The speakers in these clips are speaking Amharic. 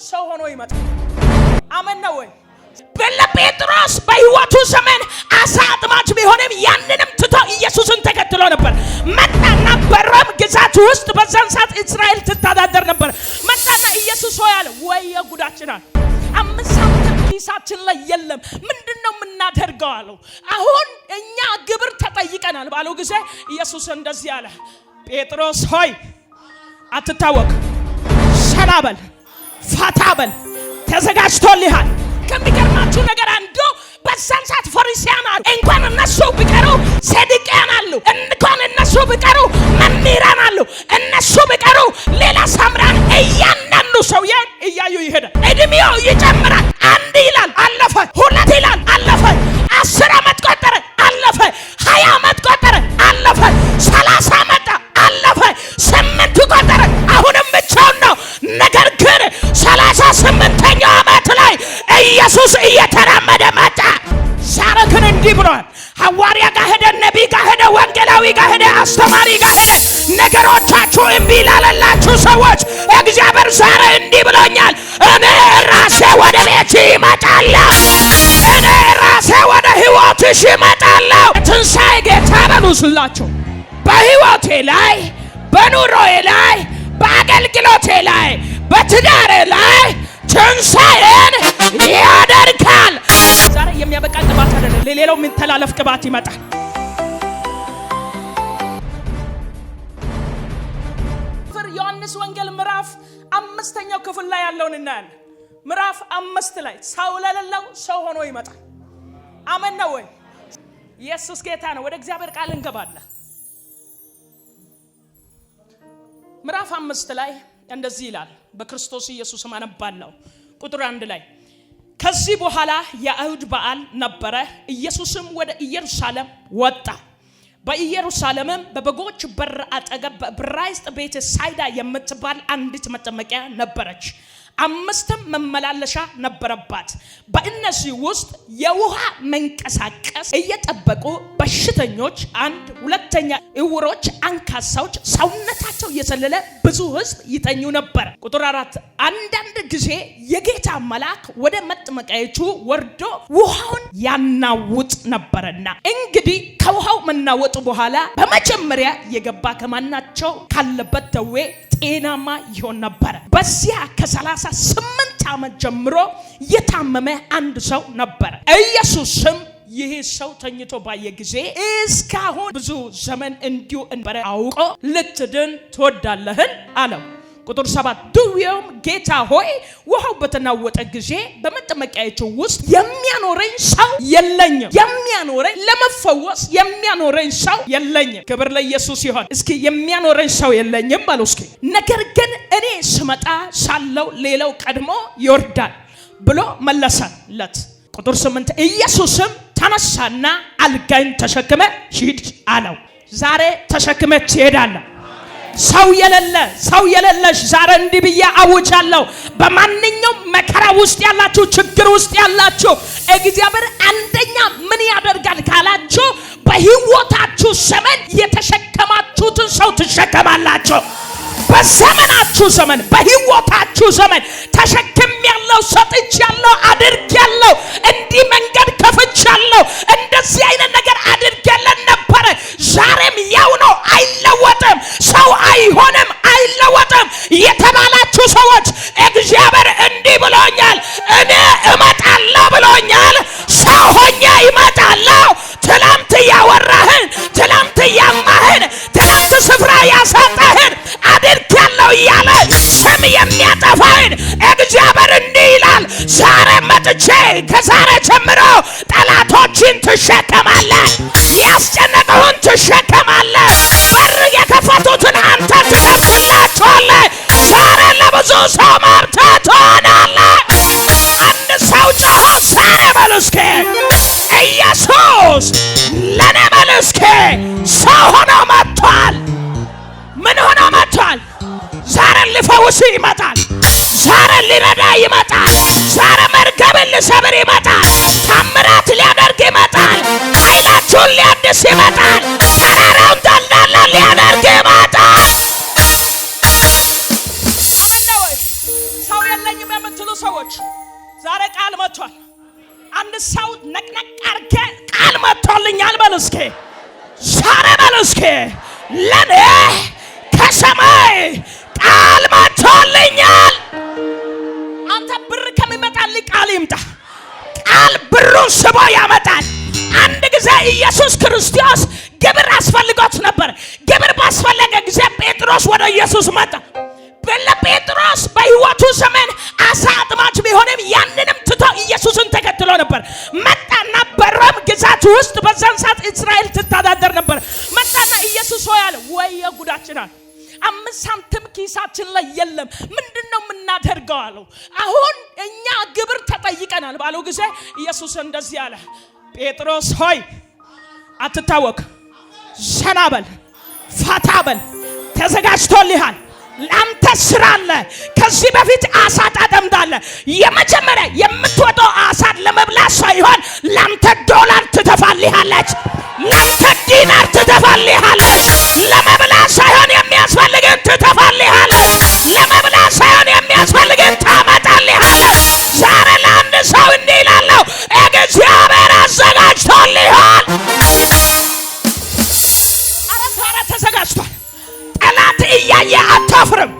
ሰው ሆኖ ይመጣል። አሜን ነው ወይ? ጴጥሮስ በህይወቱ ዘመን አሳ አጥማጅ ቢሆንም ያንንም ትቶ ኢየሱስን ተከትሎ ነበር። መጣና በሮም ግዛት ውስጥ በዛን ሰዓት እስራኤል ትተዳደር ነበር። መጣና ኢየሱስ ሆይ አለ፣ ወይ ጉዳችን አለ፣ 5 ሳንቲም ኪሳችን ላይ የለም፣ ምንድነው የምናደርገው አለው። አሁን እኛ ግብር ተጠይቀናል ባለው ጊዜ ኢየሱስ እንደዚህ አለ፣ ጴጥሮስ ሆይ አትታወቅ፣ ሰላበል፣ ፈታበል፣ ተዘጋጅቶልሃል። ከሚገርማችሁ ነገር አንዱ በዛን ሰዓት ፈሪሳውያን አሉ፣ እንኳን እነሱ ቢቀሩ ሰዱቃውያን አሉ፣ እንኳን እነሱ ቢቀሩ መምህራን አሉ፣ እነሱ ቢቀሩ ሌላ ሳምራን። እያንዳንዱ ሰውዬ እያዩ ይሄዳል። እድሜው ይጨምራል። 1 ይላል አለፈ፣ 2 ይላል አለፈ፣ 10 ዓመት ቆጠረ አለፈ፣ 20 ዓመት ቆጠረ አለፈ፣ 30 መጣ አለፈ፣ 8 ቆጠረ። አሁንም ብቻውን ነው። ነገር ግን 38ኛው ዓመት ላይ ኢየሱስ እየተራመደ መጣ። ዛሬ ግን እንዲህ ብሏል። ሐዋርያ ጋር ሄደ፣ ነቢይ ጋር ሄደ፣ ወንጌላዊ ጋር ሄደ፣ አስተማሪ ጋር ሄደ። ነገሮቻችሁ እምቢ ላላችሁ ሰዎች እግዚአብሔር ዛሬ እንዲህ ብሎኛል፣ እኔ ራሴ ወደ ቤት እመጣለሁ፣ እኔ ራሴ ወደ ሕይወትሽ እመጣለሁ። ትንሣኤ ጌታ በሉስላችሁ። በሕይወቴ ላይ፣ በኑሮዬ ላይ፣ በአገልግሎቴ ላይ፣ በትዳሬ ላይ ትንሣኤን ያደርጋል። ዛሬ የሚያበቃ ቅባት አይደለም፣ ለሌላው ምን ተላለፍ ቅባት ይመጣል። ዮሐንስ ወንጌል ምዕራፍ 5ኛው ክፍል ላይ ያለውን እናያለን። ምዕራፍ 5 ላይ ሰው ለሌለው ሰው ሆኖ ይመጣል። አሜን ነው ወይ? ኢየሱስ ጌታ ነው። ወደ እግዚአብሔር ቃል እንገባለን። ምዕራፍ 5 ላይ እንደዚህ ይላል። በክርስቶስ ኢየሱስ አነባለሁ። ቁጥር 1 ላይ ከዚህ በኋላ የአይሁድ በዓል ነበረ። ኢየሱስም ወደ ኢየሩሳሌም ወጣ። በኢየሩሳሌምም በበጎች በር አጠገብ በዕብራይስጥ ቤተ ሳይዳ የምትባል አንዲት መጠመቂያ ነበረች። 5 መመላለሻ ነበረባት። በእነዚህ ውስጥ የውሃ መንቀሳቀስ እየጠበቁ በሽተኞች፣ 1 2ኛ ዕውሮች፣ አንካሳዎች፣ ሰውነታቸው የሰለለ ብዙ ሕዝብ ይተኙ ነበር። ቁጥር 4 አንዳንድ ጊዜ የጌታ መልአክ ወደ መጥመቂያይቱ ወርዶ ውሃውን ያናውጥ ነበርና፣ እንግዲህ ከውሃው መናወጡ በኋላ በመጀመሪያ የገባ ከማናቸው ካለበት ደዌ ጤናማ ይሆን ነበር። በዚያ ከ38 ዓመት ጀምሮ የታመመ አንድ ሰው ነበር። ኢየሱስም ይህ ሰው ተኝቶ ባየ ጊዜ እስካሁን ብዙ ዘመን እንዲሁ እንደነበረ አውቆ ልትድን ትወዳለህን አለው። ቁጥር 7 ድውዩም ጌታ ሆይ ውሃው በተናወጠ ጊዜ በመጠመቂያይቱ ውስጥ የሚያኖረኝ ሰው የለኝም፣ የሚያኖረኝ ለመፈወስ የሚያኖረኝ ሰው የለኝም። ክብር ለኢየሱስ ይሁን። እስኪ የሚያኖረኝ ሰው የለኝም ባሉ እስኪ። ነገር ግን እኔ ስመጣ ሳለው ሌላው ቀድሞ ይወርዳል ብሎ መለሰለት። ቁጥር 8 ኢየሱስም ተነሳና አልጋኝ ተሸክመ ሂድ አለው። ዛሬ ተሸክመ ትሄዳለህ። ሰው የሌለሽ ዛሬ እንዲህ ብዬ አውጃለሁ። በማንኛውም መከራ ውስጥ ያላችሁ፣ ችግር ውስጥ ያላችሁ እግዚአብሔር አንደኛ ምን ያደርጋል ካላችሁ በሕይወታችሁ ዘመን የተሸከማችሁትን ሰው ትሸከማላችሁ። በዘመናችሁ ዘመን፣ በሕይወታችሁ ዘመን ተሸክሜያለሁ፣ ሰጥቻለሁ፣ አድርጌያለሁ፣ እንዲህ መንገድ ከፍቻለሁ፣ እንደዚህ አይነት ነገር አድርጌያለሁ ነበረ። ዛሬም ያው ነው፣ አይለወጥም። ሰው አይሆንም፣ አይለወጥም የተባላችሁ ሰዎች እግዚአብሔር እንዲህ ብሎኛል፣ እኔ እመጣለሁ ብሎኛል። ሰው ሆኜ ይመጣለሁ። ትላንት ያወራህን፣ ትላንት ያማህን፣ ትላንት ስፍራ ያሳጣህን አድርጌያለሁ እያለ ስም የሚያጠፋህን እግዚአብሔር እንዲህ ይላል፣ ዛሬ መጥቼ ከዛሬ ጀምሮ ጠላቶችን ትሸከማለህ፣ ያስጨነቀውን ትሸከማለህ፣ በር የከፈቱትን አንተ ትከፍትላቸዋለህ። ዛሬ ለብዙ ሰው መብት ትሆናለህ። አንድ ሰው ጮሆ ዛሬ በል እስኪ ኢየሱስ ለኔ በል እስኪ ሰው ሆኖ መጥቷል። ምን ሆኖ መጥቷል? ዛሬ ሊፈውስ ይመጣል። ዛሬ ሊረዳ ይመጣል። ዛሬ መርገምን ሊሰብር ይመጣል። ታምራት ሊያደርግ ይመጣል። ኃይላችሁን ሊያድስ ይመጣል። ተራራውን ደልዳላ ሊያደርግ ይመጣል። ሰው የለኝም የምትሉ ሰዎች ዛሬ ቃል መጥቷል። አንድ ሰው ነቅነቅ አርገ ቃል መጥቶልኛል በል እስኪ ዛሬ በል እስኪ ለኔ ከሰማይ ቃል መጥቶልኛል። አንተ ብር ከሚመጣልህ ቃል ይምጣ። ቃል ብሩን ስቦ ያመጣል። አንድ ጊዜ ኢየሱስ ክርስቶስ ግብር አስፈልጎት ነበር። ግብር ባስፈለገ ጊዜ ጴጥሮስ ወደ ኢየሱስ መጣ። ለጴጥሮስ በሕይወቱ ዘመን አሳ አጥማጅ ቢሆንም ያንንም ትቶ ኢየሱስን ተከትሎ ነበር። መጣና በሮም ግዛት ውስጥ በዛን ሰዓት እስራኤል ትተዳደር ነበር። መጣና ኢየሱስ ሆይ አለ፣ ወየ ጉዳችን አለ። 5 ሳንቲም ኪሳችን ላይ የለም፣ ምንድነው የምናደርገው አለው። አሁን እኛ ግብር ተጠይቀናል ባለው ጊዜ ኢየሱስ እንደዚህ አለ፣ ጴጥሮስ ሆይ አትታወክ፣ ዘና በል፣ ፈታ በል፣ ተዘጋጅቶልሃል። ላንተ ስራ አለ። ከዚህ በፊት አሳ ታጠምዳለህ። የመጀመሪያ የምትወጣው አሳ ለመብላት ሳይሆን ላንተ ዶላር ትተፋልሃለች፣ ላንተ ዲናር ትተፋልሃለች። ለመብላት ሳይሆን የሚያስፈልግን ትተፋልሃለች፣ ለመብላት ሳይሆን የሚያስፈልግን ታመጣልሃለች። ዛሬ ለአንድ ሰው እንዲህ እላለሁ፣ እግዚአብሔር አዘጋጅቶልሃል። ዛሬ ተዘጋጅቷል። ጠላት እያየ አታፍርም።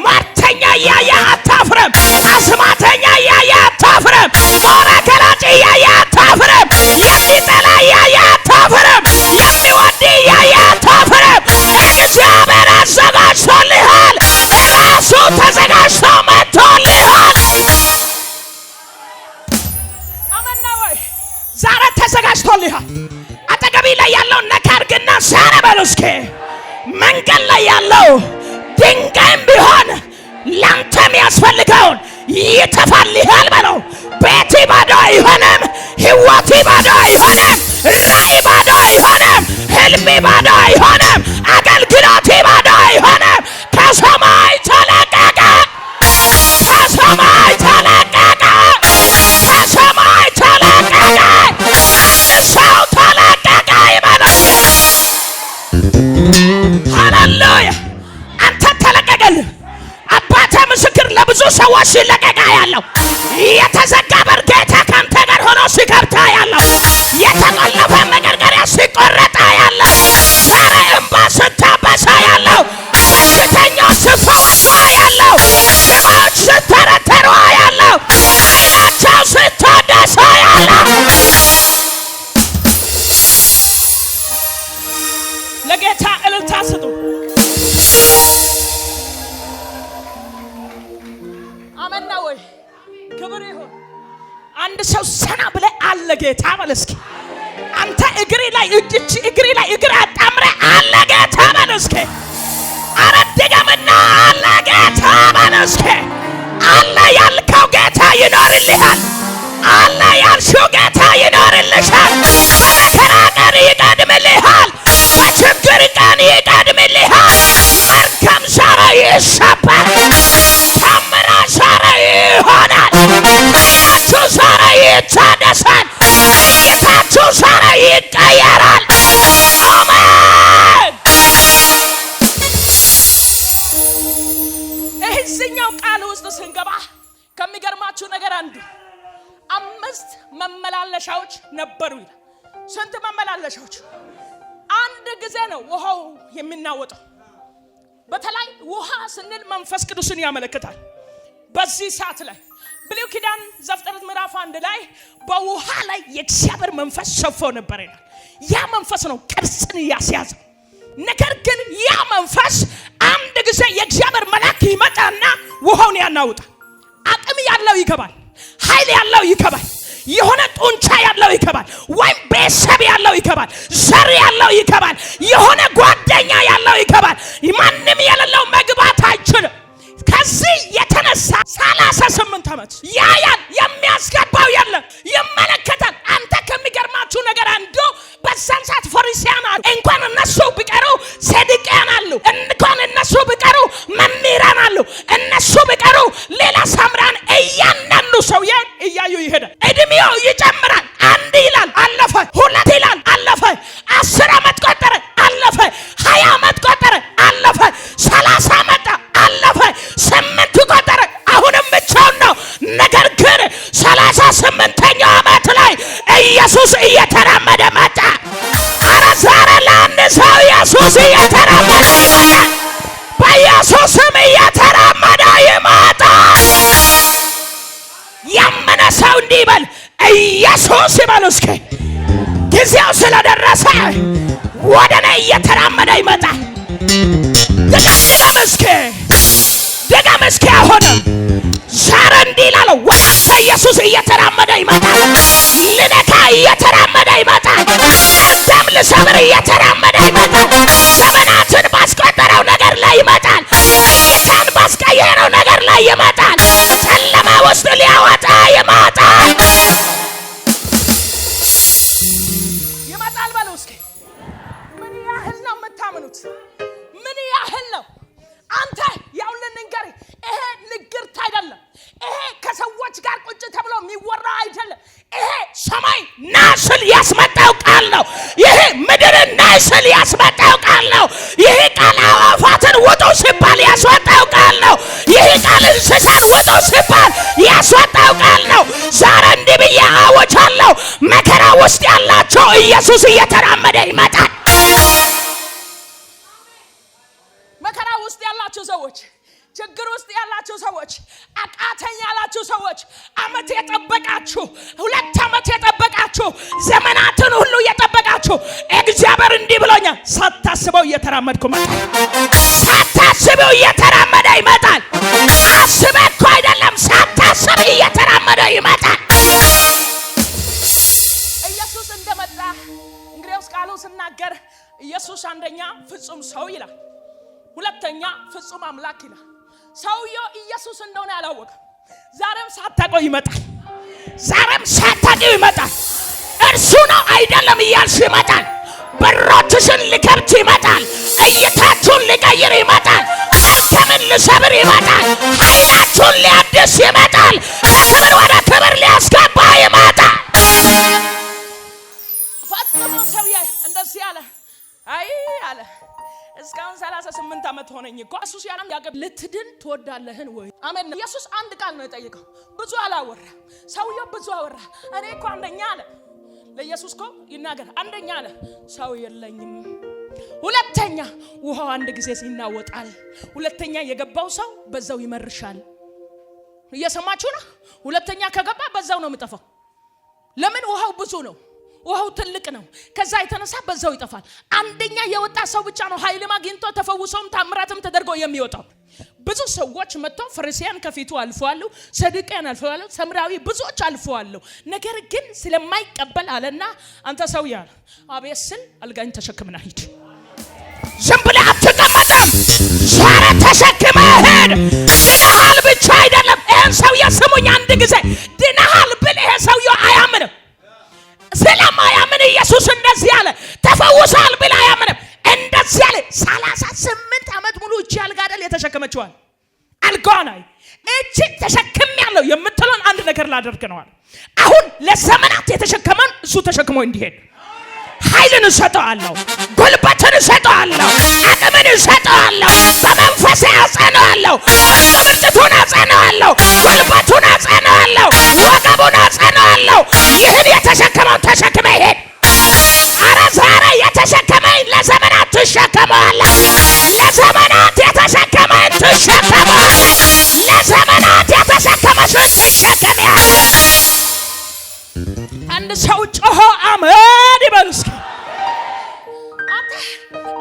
ማርተኛ እያየ አታፍርም። አስማተኛ እያየ አታፍርም። ሞራ ገላጭ እያየ አታፍርም። የሚጠላ እያየ አታፍርም። የሚወድ እያየ አታፍርም። እግዚአብሔር አዘጋጅቶልሃል። ራሱ ተዘጋጅቶ መጥቶልሃል። አመና ወይ ዛሬ ተዘጋጅቶልሃል። አጠገቢ ላይ ያለው ነካር ግና ዛሬ በሉ እስኪ መንገድ ላይ ያለው ድንጋይም ቢሆን ላንተ የሚያስፈልገውን ይተፋልሃል በለው። ቤቴ ባዶ አይሆንም፣ ህይወቴ ባዶ አይሆንም፣ ራእይ ባዶ አይሆንም፣ ህልሜ ባዶ አይሆንም፣ አገልግሎቴ ባዶ አይሆንም። ከሰማይ ተለቀቀ፣ ከሰማይ ተለቀቀ፣ ከሰማይ ተለቀቀ። አንድ ሰው ተለቀቀ ይበለው። ሃሌሉያ! አንተ ተለቀቀልህ። አባቴ ምስክር ለብዙ ሰዎች ሲለቀቃ ያለው የተዘጋ በር ጌታ ካንተ ጋር ሆኖ ሲከፍታ ያለው የተቆለፈ መገርገሪያ ሲቆረጣ ያለው ዛሬ እንባ ስታበሳ ያለው በሽተኛው ሲፈወሱ ያለው ሽባዎች ሲተረተሩ ያለው ዓይናቸው ሲታደሱ ያለው ለጌታ እልልታ ስጡ። አመና ወይ ክብር ይሁን። አንድ ሰው ሰና ብለህ አለ ጌታ በል እስኪ። አንተ እግሬ ላይ እግር አጣምረ አለ ጌታ በል እስኪ። ኧረ ድገምና አለ ጌታ በል እስኪ። አለ ያልከው ጌታ ይኖርልሃል። አለ ያልሽው ጌታ ይኖርልሻል። በመከራ ቀን ይቀድምልሃል። በችግር ቀን ይቀድምልሃል። መርገም ዛሬ ይሰበር፣ ታምራት ዛሬ ይሆናል። ዓይናችሁ ዛሬ ይታደሳል። እይታችሁ ዛሬ ይቀየራል። አሜን። እዚህኛው ቃል ውስጥ ስንገባ ከሚገርማችሁ ነገር አንዱ 5 መመላለሻዎች ነበሩ ይላል። ስንት መመላለሻዎች? አንድ ጊዜ ነው ውሃው የሚናወጠው። በተለይ ውሃ ስንል መንፈስ ቅዱስን ያመለክታል። በዚህ ሰዓት ላይ ብሉይ ኪዳን ዘፍጥረት ምዕራፍ 1 ላይ በውሃ ላይ የእግዚአብሔር መንፈስ ሰፎ ነበር ይላል። ያ መንፈስ ነው ቅርጽን ያስያዘው። ነገር ግን ያ መንፈስ አንድ ጊዜ የእግዚአብሔር መልአክ ይመጣና ውሃውን ያናውጣል። አቅም ያለው ይገባል፣ ኃይል ያለው ይገባል፣ የሆነ ጡንቻ ያለው ይገባል፣ ወይም ቤተሰብ ያለው ይገባል፣ ዘር ያለው ይገባል፣ የሆነ ጓደኛ ያለው ይገባል። ማንም የሌለው መግባት አይችልም። ከዚህ የተነሳ 38 ዓመት ያያል፣ የሚያስገባው የለም፣ ይመለከታል። አንተ ከሚገርማችሁ ነገር አንዱ በዛን ሰዓት ፈሪሳውያን አሉ። እንኳን እነሱ ቢቀሩ ሰዱቃውያን አሉ። እንኳን እነሱ ቢቀሩ መምህራን አሉ። እነሱ ቢቀሩ ሌላ ሳምራን እያንዳንዱ ሰውዬ እያዩ ይሄዳል። እድሜው ይጨምራል። 1 ይላል አለፈ፣ 2 ይላል አለፈ፣ 10 ዓመት ቆጠረ አለፈ፣ 20 ዓመት ቆጠረ አለፈ፣ 30 መጣ አለፈ፣ 8 ቆጠረ። አሁንም ብቻ ነገር ግን 38ኛው ዓመት ላይ ኢየሱስ እየተራመደ መጣ። አረ ዛሬ ለአንድ ሰው ኢየሱስ እየተራመደ ይመጣል። በኢየሱስ ስም እየተራመደ ይመጣል። ያመነ ሰው እንዲህ ይበል፣ ኢየሱስ ይበል እስኪ። ጊዜው ስለደረሰ ወደ እኔ እየተራመደ ይመጣል። ደጋም እስኪ አሁንም ዛሬ እንዲህ እላለሁ፣ ወደ አንተ ኢየሱስ እየተራመደ ይመጣል። ልነካ እየተራመደ ይመጣል። ደም ልሰብር እየተራመደ ይመጣል። ዘመናትን ባስቆጠረው ነገር ላይ ይመጣል። እይታን ባስቀየረው ነገር ላይ ይመጣል። ጨለማ ውስጥ ሊያወጣ ይመጣል። በለው እስኪ። ምን ያህል ነው የምታምኑት? ምን ያህል ነው? አንተ ያው ልንገር፣ ይሄ ንግርት አይደለም። ይሄ ከሰዎች ጋር ቁጭ ተብሎ የሚወራ አይደለም። ይሄ ሰማይ ናስል ያስመጣው ቃል ነው። ይሄ ምድር ናስል ያስመጣው ቃል ነው። ይሄ ቃል አዋፋትን ውጡ ሲባል ያስወጣው ቃል ነው። ይሄ ቃል እንስሳን ውጡ ሲባል ያስወጣው ቃል ነው። ዛሬ እንዲህ ብዬ አውጃለሁ፣ መከራ ውስጥ ያላቸው ኢየሱስ እየተራመደ ይመጣል። መከራ ውስጥ ያላችሁ ሰዎች፣ ችግር ውስጥ ያላችሁ ሰዎች፣ አቃተኝ ያላችሁ ሰዎች፣ አመት የጠበቃችሁ፣ 2 አመት የጠበቃችሁ፣ ዘመናትን ሁሉ የጠበቃችሁ እግዚአብሔር እንዲህ ብሎኛል፣ ሳታስበው እየተራመድኩ መጣል። ሳታስበው እየተራመደ ይመጣል። አስበህ እኮ አይደለም፣ ሳታስብ እየተራመደ ይመጣል። ኢየሱስ እንደመጣ እንግዲያውስ ቃሉ ሲናገር ኢየሱስ አንደኛ ፍጹም ሰው ይላል፣ ሁለተኛ ፍጹም አምላክ ይላል። ሰውየው ኢየሱስ እንደሆነ ያላወቀ ዛሬም ሳታውቀው ይመጣል። ዛሬም ሳታውቀው ይመጣል። እርሱ ነው አይደለም እያልሽ ይመጣል። በሮችሽን ሊከፍት ይመጣል። እይታችሁን ሊቀይር ይመጣል። መርገምን ሊሰብር ይመጣል። ኃይላችሁን ሊያድስ ይመጣል። ከክብር ወደ ክብር ሊያስገባ ይመጣል። ፈጽሞ ሰውዬ እንደዚህ አለ፣ አይ አለ እስካሁን 38 ዓመት ሆነኝ እኮ ኢየሱስ ያለም ያገብ ልትድን ትወዳለህን ወይ? አሜን። ኢየሱስ አንድ ቃል ነው የጠየቀው፣ ብዙ አላወራ። ሰውየው ብዙ አወራ። እኔ እኮ አንደኛ አለ ለኢየሱስ እኮ ይናገር፣ አንደኛ አለ ሰው የለኝም። ሁለተኛ ውሃው አንድ ጊዜ ይናወጣል። ሁለተኛ የገባው ሰው በዛው ይመርሻል። እየሰማችሁ ነው? ሁለተኛ ከገባ በዛው ነው የሚጠፋው። ለምን? ውሃው ብዙ ነው። ውሃው ትልቅ ነው። ከዛ የተነሳ በዛው ይጠፋል። አንደኛ የወጣ ሰው ብቻ ነው ኃይልም አግኝቶ ተፈውሶም ታምራትም ተደርጎ የሚወጣው። ብዙ ሰዎች መጥቶ ፈሪሳውያን ከፊቱ አልፈዋል፣ ሰዱቃውያን አልፈዋል፣ ሰምራዊ ብዙዎች አልፈዋል። ነገር ግን ስለማይቀበል አለና አንተ ሰው ያለ አቤት ስል አልጋኝ ተሸክመና ሂድ። ዝም ብለህ አትቀመጥም። ዛሬ ተሸክመህ ሂድ። ድነሃል ብቻ አይደለም። ይሄን ሰውዬ ስሙኝ አንድ ጊዜ፣ ድነሃል ብል ይሄ ሰውዬ አያምንም። ስለማያምን ኢየሱስ እንደዚህ አለ፣ ተፈውሳል ብላ አያምንም። እንደዚህ አለ 38 ዓመት ሙሉ እቺ አልጋ አይደል የተሸከመችዋል። አልጋና እቺ ተሸክም ያለው የምትለውን አንድ ነገር ላደርግ ነው አለ። አሁን ለዘመናት የተሸከመን እሱ ተሸክሞ እንዲሄድ ኃይልን እሰጠዋለሁ፣ ጉልበትን እሰጠዋለሁ፣ አቅምን እሰጠዋለሁ፣ በመንፈስ አጸናዋለሁ፣ ቅብርጭቱን አጸናዋለሁ፣ ጉልበቱን አጸናዋለሁ፣ ወገቡን አጸናዋለሁ። ይህን የተሸከመውን ተሸክመ ይሄድ። አረ ዛሬ የተሸከመኝ ለዘመናት ትሸከመዋለህ። ለዘመናት የተሸከመኝ ትሸከመዋለህ። ለዘመናት የተሸከመሽን ትሸከሚያለሽ። አንድ ሰው ጮሆ አሜን ይበል እስኪ።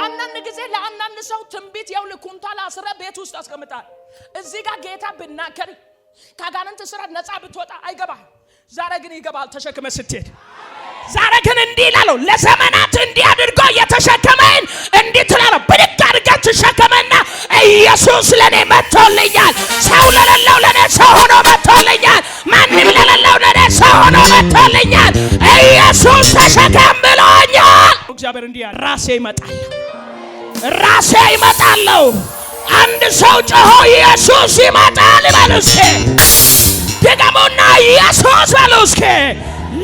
አንዳንድ ጊዜ ለአንዳንድ ሰው ትንቢት ያው ለኩንታል አስረ ቤት ውስጥ አስቀምጣል። እዚህ ጋር ጌታ ብናከር ካጋንንት ስራት ነፃ ብትወጣ አይገባም። ዛሬ ግን ይገባል ተሸክመ ስትሄድ። ዛሬ ግን እንዲህ ይላል፣ ለዘመናት እንዲህ አድርጎ የተሸከመን እንዲህ ትላለህ። ብድግ አድርገህ ተሸከመና ኢየሱስ ለኔ መጥቶልኛል። ሰው ለሌለው ለኔ ሰው ሆኖ መጥቶልኛል። ማንም ለሌለው ለኔ ሰው ሆኖ መጥቶልኛል። ኢየሱስ ተሸከም ብሎኛል። እግዚአብሔር እንዲህ ያለ ራሴ ይመጣለሁ። አንድ ሰው ጮሆ ኢየሱስ ይመጣል ይበል እስኪ። ድገሙና ኢየሱስ በሉ እስኪ።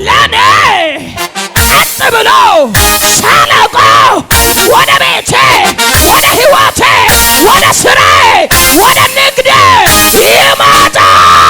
ለኔ ቀጥ ብሎ ሳለቆ ወደ ቤቴ፣ ወደ ሕይወቴ፣ ወደ ስራዬ፣ ወደ ንግዴ ይመጣል።